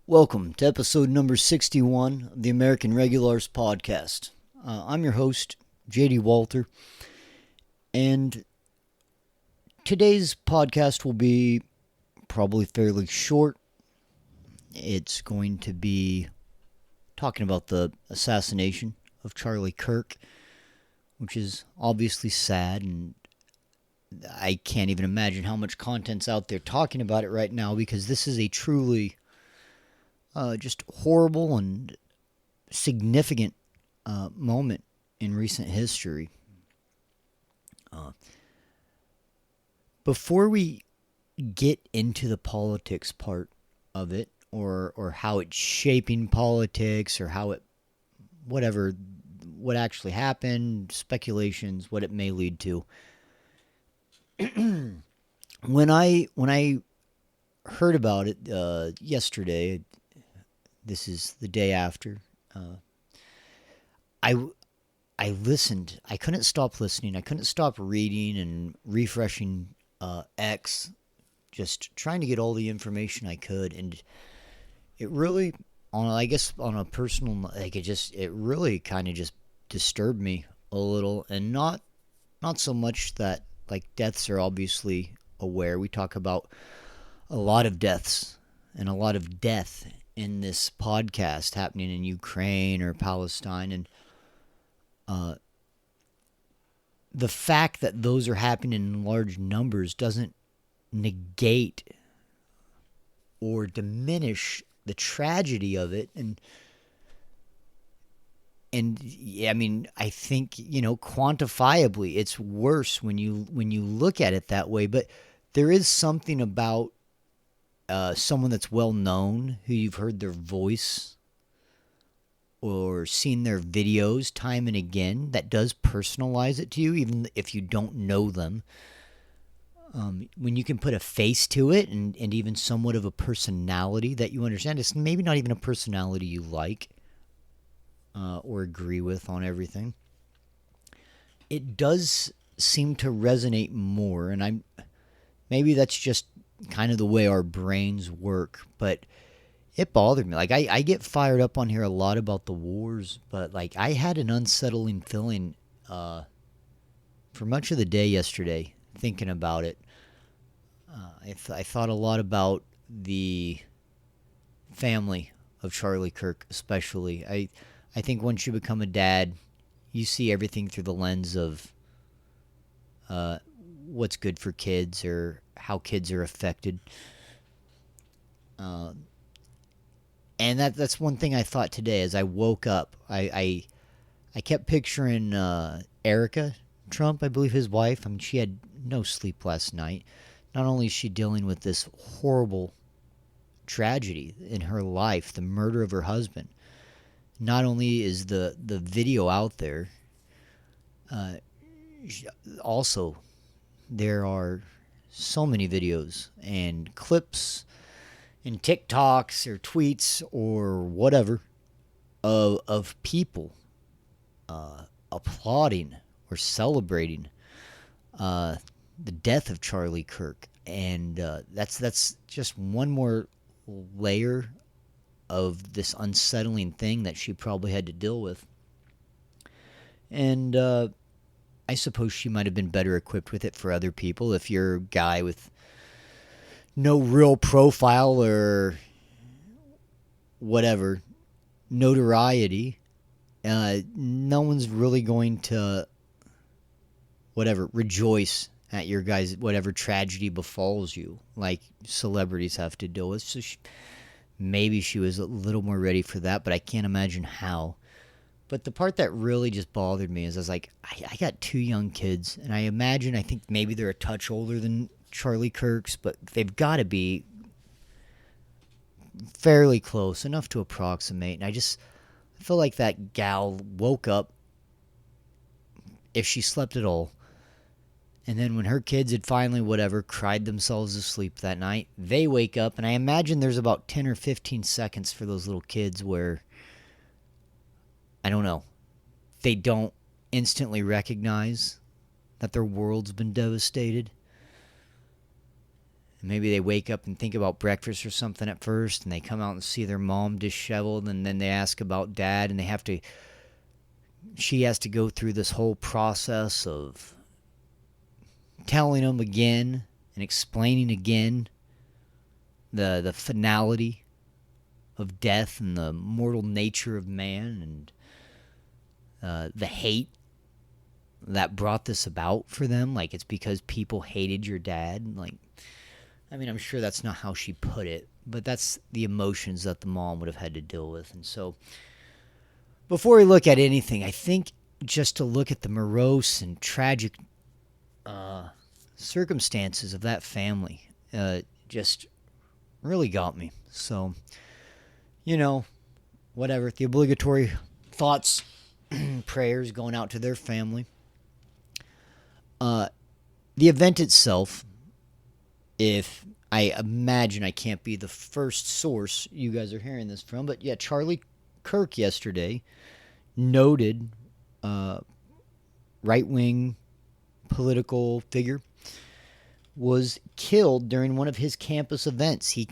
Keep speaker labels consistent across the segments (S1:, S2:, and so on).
S1: Welcome to episode number 61 of the American Regulars podcast. I'm your host, JD Walter, and today's podcast will be probably fairly short. It's going to be talking about the assassination of Charlie Kirk, which is obviously sad, and I can't even imagine how much content's out there talking about it right now, because this is a truly just horrible and significant moment in recent history. Before we get into the politics part of it, or how it's shaping politics, or how it, whatever, what actually happened, speculations, what it may lead to. When I heard about it yesterday, this is the day after, I listened. I couldn't stop listening. I couldn't stop reading and refreshing X, just trying to get all the information I could, and it really, on a personal, it really kind of just disturbed me a little, and not so much that, like, deaths are obviously aware. We talk about a lot of deaths and a lot of death in this podcast happening in Ukraine or Palestine, and the fact that those are happening in large numbers doesn't negate or diminish the tragedy of it. And I mean, I think, quantifiably it's worse when you look at it that way, but there is something about someone that's well known, who you've heard their voice or seen their videos time and again, that does personalize it to you, even if you don't know them. When you can put a face to it, and even somewhat of a personality that you understand, it's maybe not even a personality you like or agree with on everything, it does seem to resonate more. And maybe that's just kind of the way our brains work, but it bothered me. Like, I get fired up on here a lot about the wars, but, like, I had an unsettling feeling for much of the day yesterday thinking about it. I thought a lot about the family of Charlie Kirk, especially. I think once you become a dad, you see everything through the lens of what's good for kids, or how kids are affected. And that's one thing I thought today as I woke up. I kept picturing Erica Trump, I believe his wife. I mean, she had no sleep last night. Not only is she dealing with this horrible tragedy in her life, the murder of her husband, not only is the video out there, also there are so many videos and clips and TikToks or tweets or whatever of people applauding or celebrating the death of Charlie Kirk. And that's just one more layer of this unsettling thing that she probably had to deal with. And I suppose she might have been better equipped with it for other people. If you're a guy with no real profile or whatever notoriety, no one's really going to rejoice at your guys' whatever tragedy befalls you, like celebrities have to deal with. So maybe she was a little more ready for that, but I can't imagine how. But the part that really just bothered me is, I was like, I got two young kids, and I think maybe they're a touch older than Charlie Kirk's, but they've got to be fairly close, enough to approximate. And I feel like that gal woke up, if she slept at all, and then when her kids had finally cried themselves to sleep that night, they wake up, and I imagine there's about 10 or 15 seconds for those little kids where, I don't know, they don't instantly recognize that their world's been devastated. And maybe they wake up and think about breakfast or something at first, and they come out and see their mom disheveled, and then they ask about dad, and she has to go through this whole process of telling them again and explaining again the finality of death and the mortal nature of man, and the hate that brought this about for them. Like, it's because people hated your dad. Like, I mean, I'm sure that's not how she put it, but that's the emotions that the mom would have had to deal with. And so, before we look at anything, I think just to look at the morose and tragic circumstances of that family just really got me. So, whatever. The obligatory thoughts, prayers going out to their family. The event itself, if I imagine I can't be the first source you guys are hearing this from, but yeah, Charlie Kirk yesterday, noted right-wing political figure, was killed during one of his campus events. He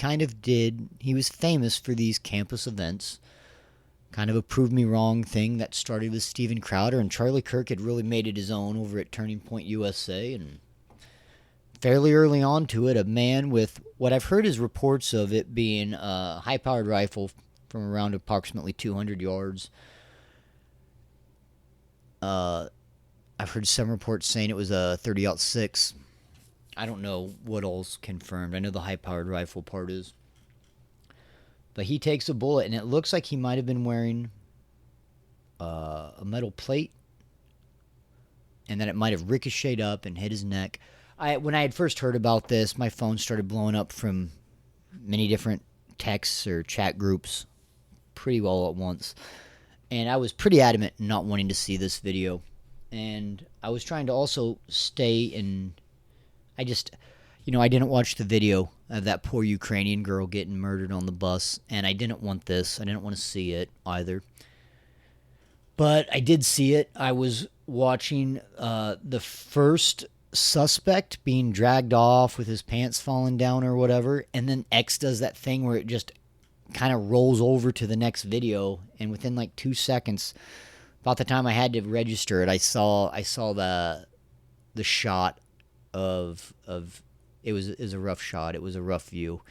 S1: was famous for these campus events, kind of a prove me wrong thing that started with Steven Crowder, and Charlie Kirk had really made it his own over at Turning Point USA, and fairly early on to it, a man with what I've heard is reports of it being a high-powered rifle from around approximately 200 yards. I've heard some reports saying it was a 30-06. I don't know what all's confirmed. I know the high-powered rifle part is. But he takes a bullet, and it looks like he might have been wearing a metal plate, and that it might have ricocheted up and hit his neck. When I had first heard about this, my phone started blowing up from many different texts or chat groups pretty well at once. And I was pretty adamant in not wanting to see this video. And I was trying to also stay in... I didn't watch the video of that poor Ukrainian girl getting murdered on the bus. And I didn't want this. I didn't want to see it either. But I did see it. I was watching the first suspect being dragged off with his pants falling down or whatever. And then X does that thing where it just kind of rolls over to the next video. And within like 2 seconds, about the time I had to register it, I saw the shot of it was a rough shot. It was a rough view.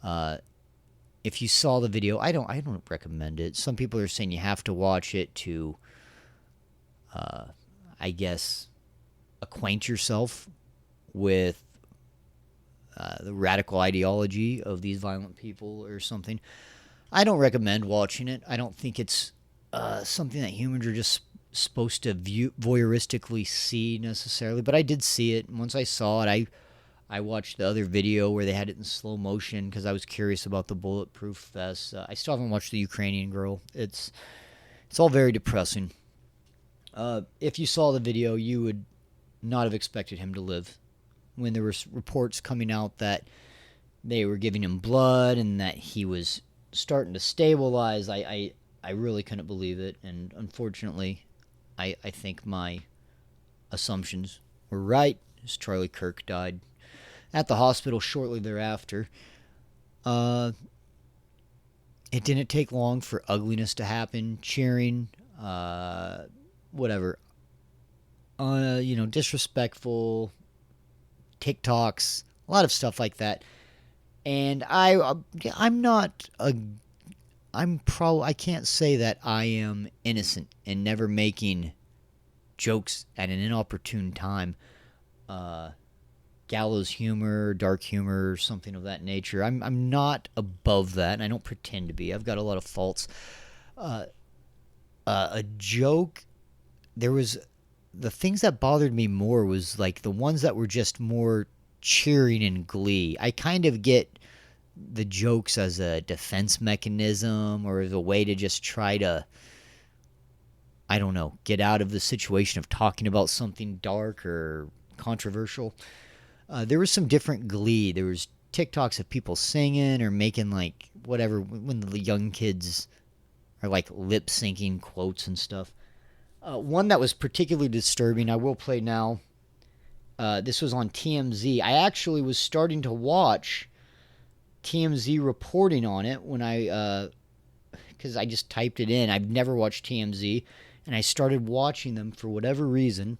S1: If you saw the video, I don't recommend it. Some people are saying you have to watch it to, I guess, acquaint yourself with the radical ideology of these violent people or something. I don't recommend watching it. I don't think it's something that humans are just supposed to voyeuristically see necessarily, but I did see it. And once I saw it, I watched the other video where they had it in slow motion because I was curious about the bulletproof vest. I still haven't watched the Ukrainian girl. It's all very depressing. If you saw the video, you would not have expected him to live. When there were reports coming out that they were giving him blood and that he was starting to stabilize, I really couldn't believe it. And unfortunately, I think my assumptions were right, as Charlie Kirk died at the hospital shortly thereafter. It didn't take long for ugliness to happen, cheering, whatever. Disrespectful TikToks, a lot of stuff like that. And I can't say that I am innocent in never making jokes at an inopportune time. Gallows humor, dark humor, something of that nature. I'm not above that, and I don't pretend to be. I've got a lot of faults. A joke, the things that bothered me more was like the ones that were just more cheering and glee. I kind of get the jokes as a defense mechanism or as a way to just try to, I don't know, get out of the situation of talking about something dark or controversial. There was some different glee. There was TikToks of people singing or making like whatever, when the young kids are like lip syncing quotes and stuff. One that was particularly disturbing, I will play now. This was on TMZ. I actually was starting to watch TMZ reporting on it when because I just typed it in. I've never watched TMZ, and I started watching them for whatever reason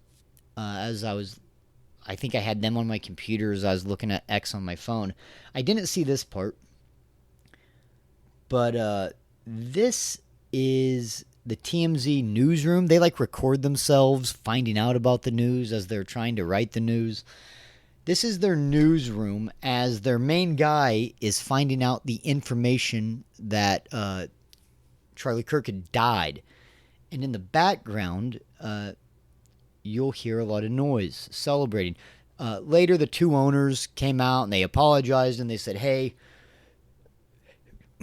S1: as I think I had them on my computer as I was looking at X on my phone. I didn't see this part, but this is the TMZ newsroom. They record themselves finding out about the news as they're trying to write the news. This is their newsroom as their main guy is finding out the information that Charlie Kirk had died. And in the background, you'll hear a lot of noise celebrating. Later, the two owners came out and they apologized and they said, hey,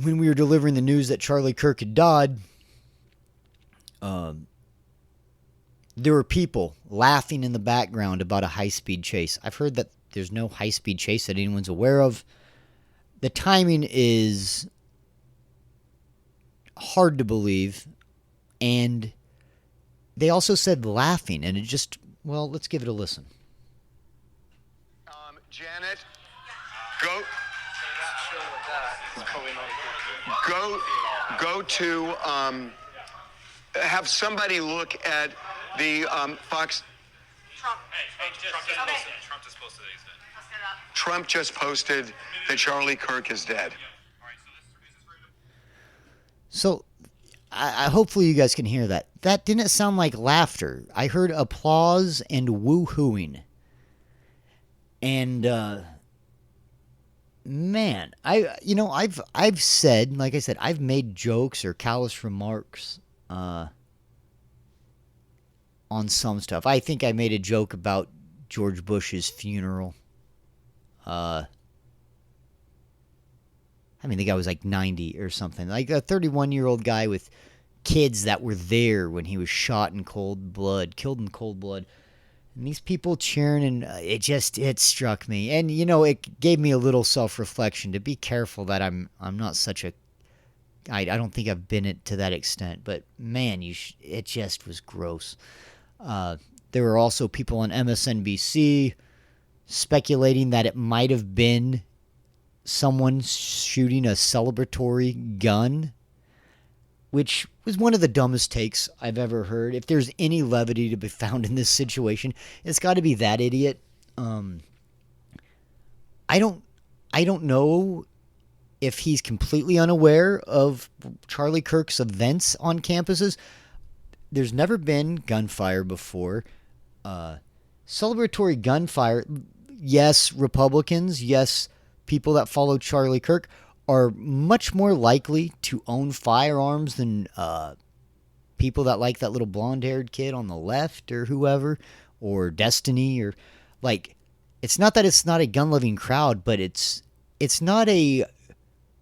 S1: when we were delivering the news that Charlie Kirk had died, there were people laughing in the background about a high-speed chase. I've heard that there's no high-speed chase that anyone's aware of. The timing is hard to believe, and they also said laughing, and it just, well, let's give it a listen.
S2: Janet, go to have somebody look at the Fox.
S3: Trump just posted that he's dead.
S2: Trump just posted that Charlie Kirk is dead.
S1: So, I hopefully you guys can hear that. That didn't sound like laughter. I heard applause and woo-hooing. And man, I've said, like I said, I've made jokes or callous remarks on some stuff. I think I made a joke about George Bush's funeral. I mean, the guy was 90 or something. Like a 31-year-old guy with kids that were there when he was shot in cold blood, killed in cold blood. And these people cheering, and it struck me. And, it gave me a little self-reflection to be careful that I'm not such a... I don't think I've been it to that extent. But, man, it just was gross. There were also people on MSNBC speculating that it might have been someone shooting a celebratory gun, which was one of the dumbest takes I've ever heard. If there's any levity to be found in this situation, it's got to be that idiot. I don't know if he's completely unaware of Charlie Kirk's events on campuses. There's never been gunfire before. Celebratory gunfire, yes, Republicans, yes, people that follow Charlie Kirk are much more likely to own firearms than people that like that little blonde-haired kid on the left or whoever, or Destiny, or it's not that it's not a gun-loving crowd, but it's not a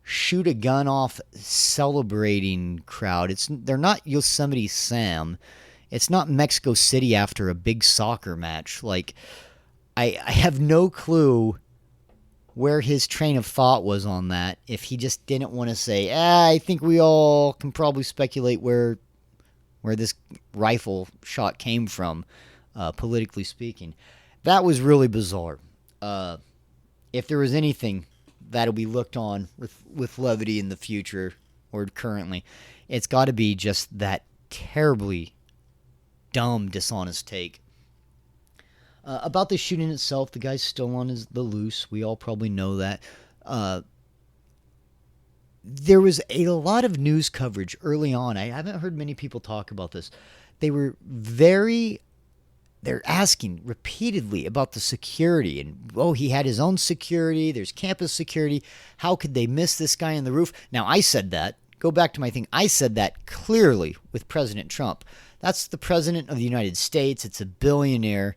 S1: shoot a gun off celebrating crowd. They're not Yosemite Sam. It's not Mexico City after a big soccer match. I have no clue where his train of thought was on that, if he just didn't want to say, I think we all can probably speculate where this rifle shot came from, politically speaking. That was really bizarre. If there was anything that'll be looked on with levity in the future or currently, it's got to be just that terribly dumb, dishonest take. About the shooting itself, the guy's still on the loose. We all probably know that. There was a lot of news coverage early on. I haven't heard many people talk about this. They're asking repeatedly about the security. And, he had his own security. There's campus security. How could they miss this guy on the roof? Now, I said that. Go back to my thing. I said that clearly with President Trump. That's the president of the United States. It's a billionaire.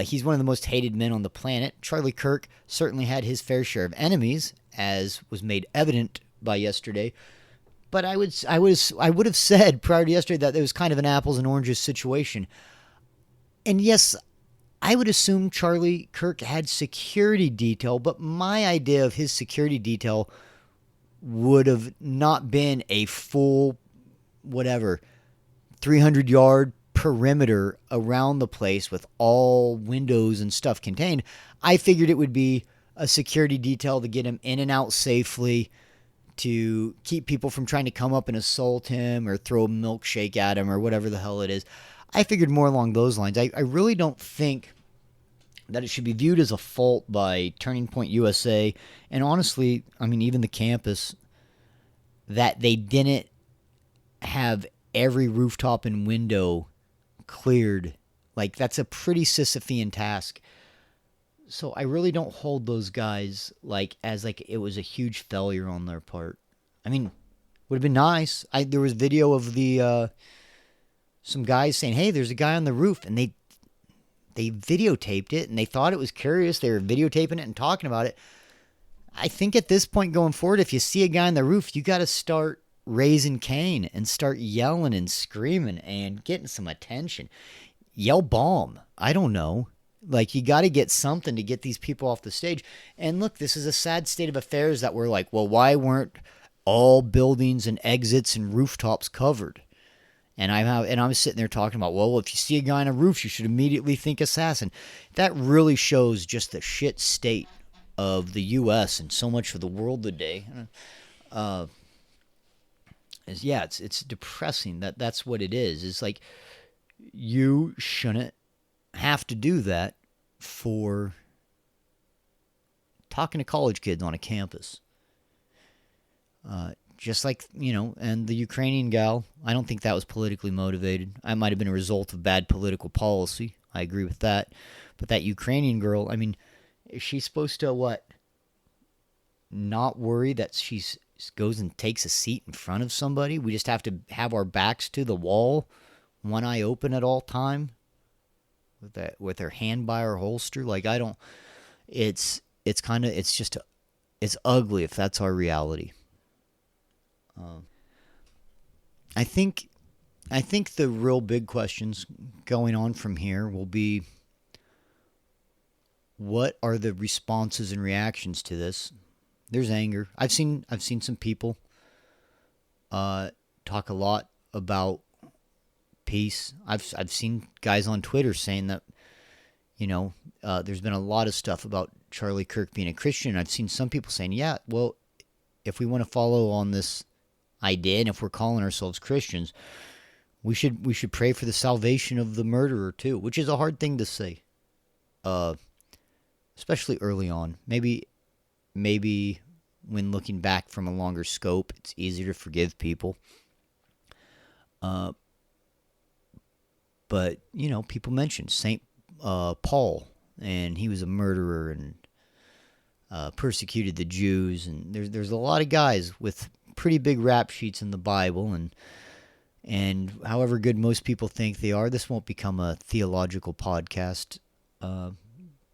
S1: He's one of the most hated men on the planet. Charlie Kirk certainly had his fair share of enemies, as was made evident by yesterday. But I would have said prior to yesterday that it was kind of an apples and oranges situation. And yes, I would assume Charlie Kirk had security detail, but my idea of his security detail would have not been a full, 300-yard perimeter around the place with all windows and stuff contained. I figured it would be a security detail to get him in and out safely, to keep people from trying to come up and assault him or throw a milkshake at him or whatever the hell it is. I figured more along those lines. I really don't think that it should be viewed as a fault by Turning Point USA, and honestly, I mean, even the campus, that they didn't have every rooftop and window cleared. Like, that's a pretty Sisyphean task. So I really don't hold those guys as it was a huge failure on their part. I mean, would have been nice. There was video of the some guys saying, "Hey, there's a guy on the roof," and they videotaped it, and they thought it was curious. They were videotaping it and talking about it. I think at this point going forward, if you see a guy on the roof, you got to start raising Cain and start yelling and screaming and getting some attention. Yell bomb. I don't know. Like, you got to get something to get these people off the stage. And look, this is a sad state of affairs that we're like, well, why weren't all buildings and exits and rooftops covered? And I'm sitting there talking about, well, if you see a guy on a roof, you should immediately think assassin. That really shows just the shit state of the U.S. and so much of the world today. It's depressing. That's what it is. It's like, you shouldn't have to do that for talking to college kids on a campus. Just like, and the Ukrainian gal, I don't think that was politically motivated. That might have been a result of bad political policy. I agree with that. But that Ukrainian girl, I mean, is she supposed to, what? Not worry that she goes and takes a seat in front of somebody? We just have to have our backs to the wall, one eye open at all time, with her hand by her holster? Like, I don't. It's ugly if that's our reality. I think the real big questions going on from here will be, what are the responses and reactions to this? There's anger. I've seen some people talk a lot about peace. I've seen guys on Twitter saying that, there's been a lot of stuff about Charlie Kirk being a Christian. I've seen some people saying, yeah, well, if we want to follow on this idea, and if we're calling ourselves Christians, we should pray for the salvation of the murderer too, which is a hard thing to say, especially early on. Maybe when looking back from a longer scope, it's easier to forgive people. But people mention Saint Paul, and he was a murderer and persecuted the Jews, and there's a lot of guys with pretty big rap sheets in the Bible, and however good most people think they are, this won't become a theological podcast,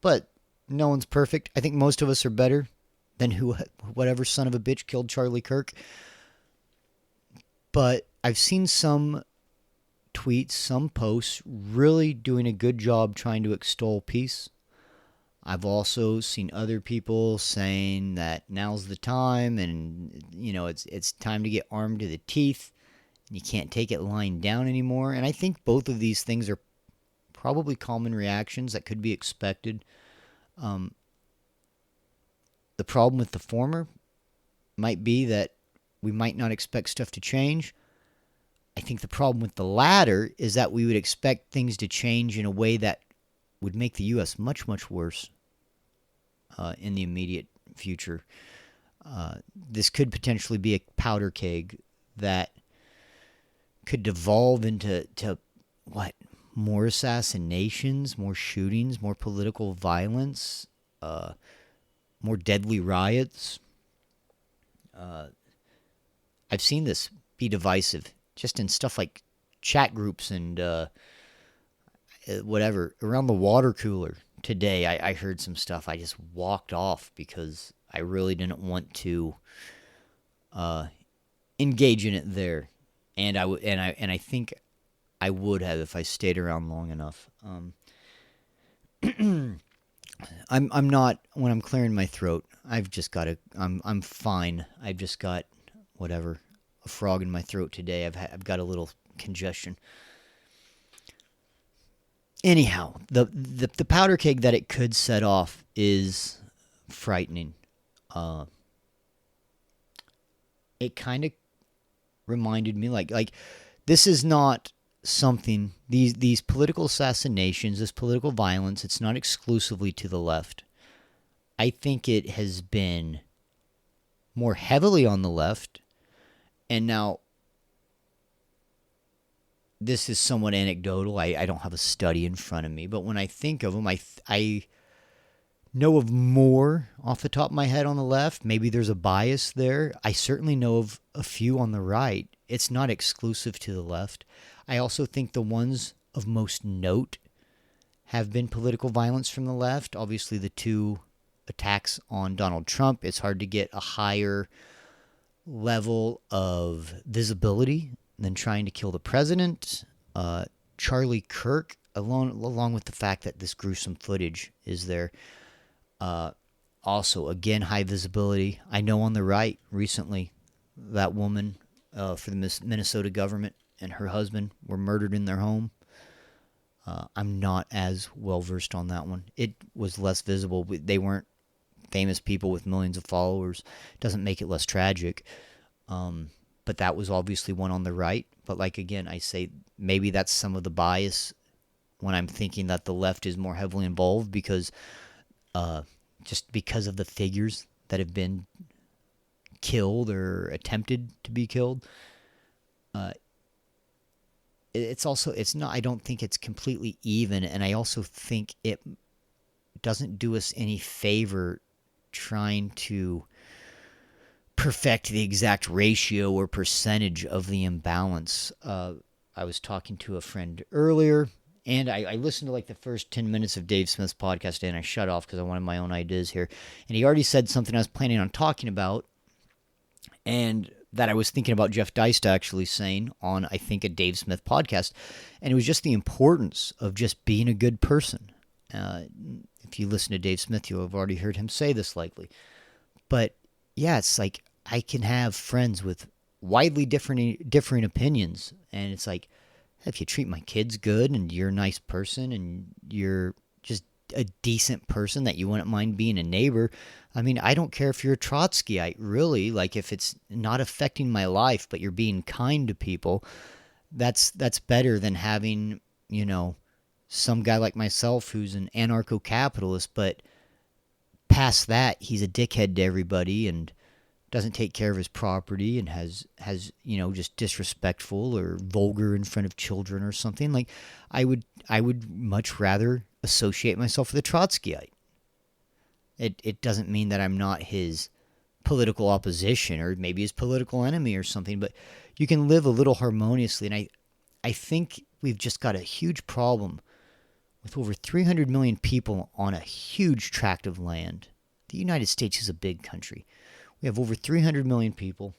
S1: but no one's perfect. I think most of us are better than whatever son of a bitch killed Charlie Kirk. But I've seen some tweets, some posts really doing a good job trying to extol peace. I've also seen other people saying that now's the time, and it's time to get armed to the teeth. You can't take it lying down anymore. And I think both of these things are probably common reactions that could be expected. The problem with the former might be that we might not expect stuff to change. I think the problem with the latter is that we would expect things to change in a way that would make the U.S. much, much worse in the immediate future. This could potentially be a powder keg that could devolve into what? More assassinations, more shootings, more political violence, more deadly riots. I've seen this be divisive just in stuff like chat groups and whatever. Around the water cooler today, I heard some stuff. I just walked off because I really didn't want to engage in it there, and I think I would have if I stayed around long enough. I'm not, when I'm clearing my throat, I've just got I'm fine. I've just got a frog in my throat today. I've got a little congestion. anyhow, the powder keg that it could set off is frightening. Uh, it kind of reminded me like this is not something, these political assassinations, this political violence, it's not exclusively to the left. I think it has been more heavily on the left. And now, this is somewhat anecdotal. I don't have a study in front of me, but when I think of them, I know of more off the top of my head on the left. Maybe there's a bias there. I certainly know of a few on the right. It's not exclusive to the left. I also think the ones of most note have been political violence from the left. Obviously, the two attacks on Donald Trump, it's hard to get a higher level of visibility than trying to kill the president. Charlie Kirk, along with the fact that this gruesome footage is there, also, again, high visibility. I know on the right recently, that woman for the Minnesota government and her husband were murdered in their home. I'm not as well versed on that one. It was less visible. They weren't famous people with millions of followers. Doesn't make it less tragic. But that was obviously one on the right. But like, again, I say maybe that's some of the bias when I'm thinking that the left is more heavily involved because just because of the figures that have been killed or attempted to be killed. It's not, I don't think it's completely even, and I also think it doesn't do us any favor trying to perfect the exact ratio or percentage of the imbalance. I was talking to a friend earlier, and I listened to like the first 10 minutes of Dave Smith's podcast, and I shut off because I wanted my own ideas here. And he already said something I was planning on talking about, and that I was thinking about Jeff Deist actually saying on, I think, a Dave Smith podcast. And it was just the importance of just being a good person. If you listen to Dave Smith, you'll have already heard him say this likely. But yeah, it's like I can have friends with widely differing opinions. And it's like, if you treat my kids good and you're a nice person and you're just a decent person that you wouldn't mind being a neighbor. I mean, I don't care if you're a Trotskyite, really. Like, if it's not affecting my life, but you're being kind to people, that's better than having, some guy like myself who's an anarcho-capitalist, but past that, he's a dickhead to everybody and doesn't take care of his property and has just disrespectful or vulgar in front of children or something. Like, I would much rather associate myself with a Trotskyite. It doesn't mean that I'm not his political opposition or maybe his political enemy or something, but you can live a little harmoniously. And I think we've just got a huge problem with over 300 million people on a huge tract of land. The United States is a big country. We have over 300 million people,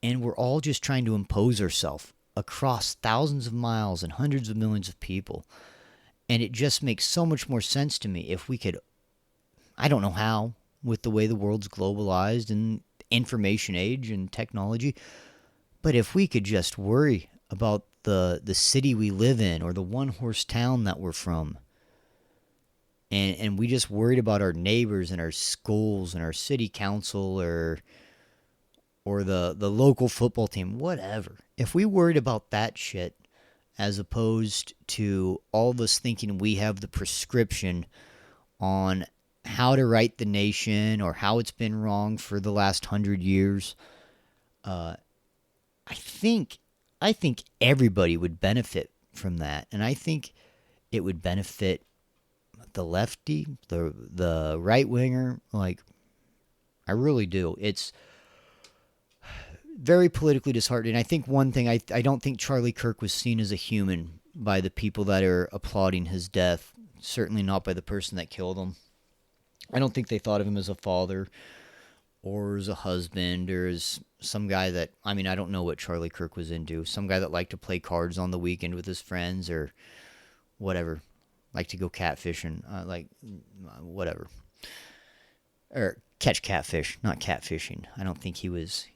S1: and we're all just trying to impose ourselves across thousands of miles and hundreds of millions of people. And it just makes so much more sense to me if we could, I don't know how, with the way the world's globalized and information age and technology, but if we could just worry about the city we live in or the one-horse town that we're from, and we just worried about our neighbors and our schools and our city council or the local football team, whatever. If we worried about that shit, as opposed to all of us thinking we have the prescription on how to right the nation or how it's been wrong for the last 100 years, I think everybody would benefit from that. And I think it would benefit the lefty, the right winger. Like, I really do. It's very politically disheartening. I think one thing, I don't think Charlie Kirk was seen as a human by the people that are applauding his death. Certainly not by the person that killed him. I don't think they thought of him as a father or as a husband or as some guy that, I mean, I don't know what Charlie Kirk was into. Some guy that liked to play cards on the weekend with his friends or whatever. Like to go catfishing, whatever. Or catch catfish, not catfishing. I don't think he was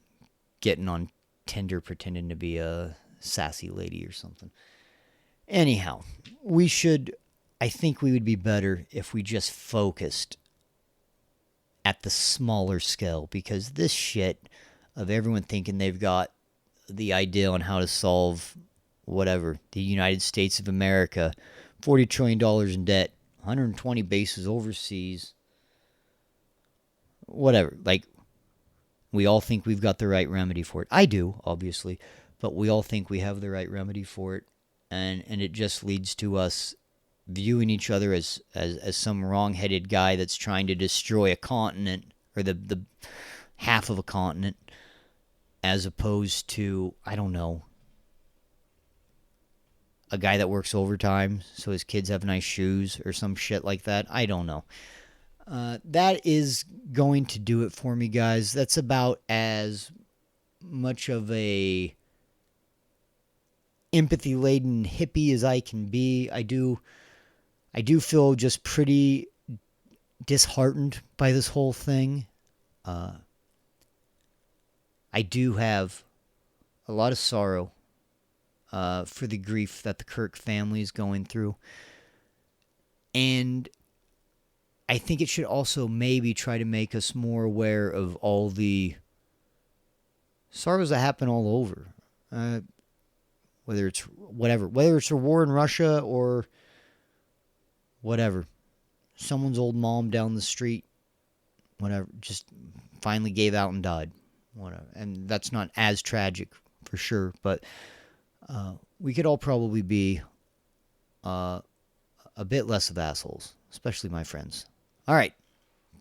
S1: getting on Tinder pretending to be a sassy lady or something. Anyhow, I think we would be better if we just focused at the smaller scale, because this shit of everyone thinking they've got the idea on how to solve whatever, the United States of America, $40 trillion in debt, 120 bases overseas, whatever. Like, we all think we've got the right remedy for it. I do, obviously, but we all think we have the right remedy for it. And it just leads to us viewing each other as some wrong-headed guy that's trying to destroy a continent, or the half of a continent, as opposed to, I don't know, a guy that works overtime so his kids have nice shoes or some shit like that. I don't know. That is going to do it for me, guys. That's about as much of a empathy-laden hippie as I can be. I do feel just pretty disheartened by this whole thing. I do have a lot of sorrow for the grief that the Kirk family is going through. And I think it should also maybe try to make us more aware of all the sorrows that happen all over. Whether it's a war in Russia or whatever. Someone's old mom down the street, whatever, just finally gave out and died. Whatever. And that's not as tragic for sure, but we could all probably be a bit less of assholes, especially my friends. All right.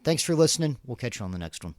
S1: Thanks for listening. We'll catch you on the next one.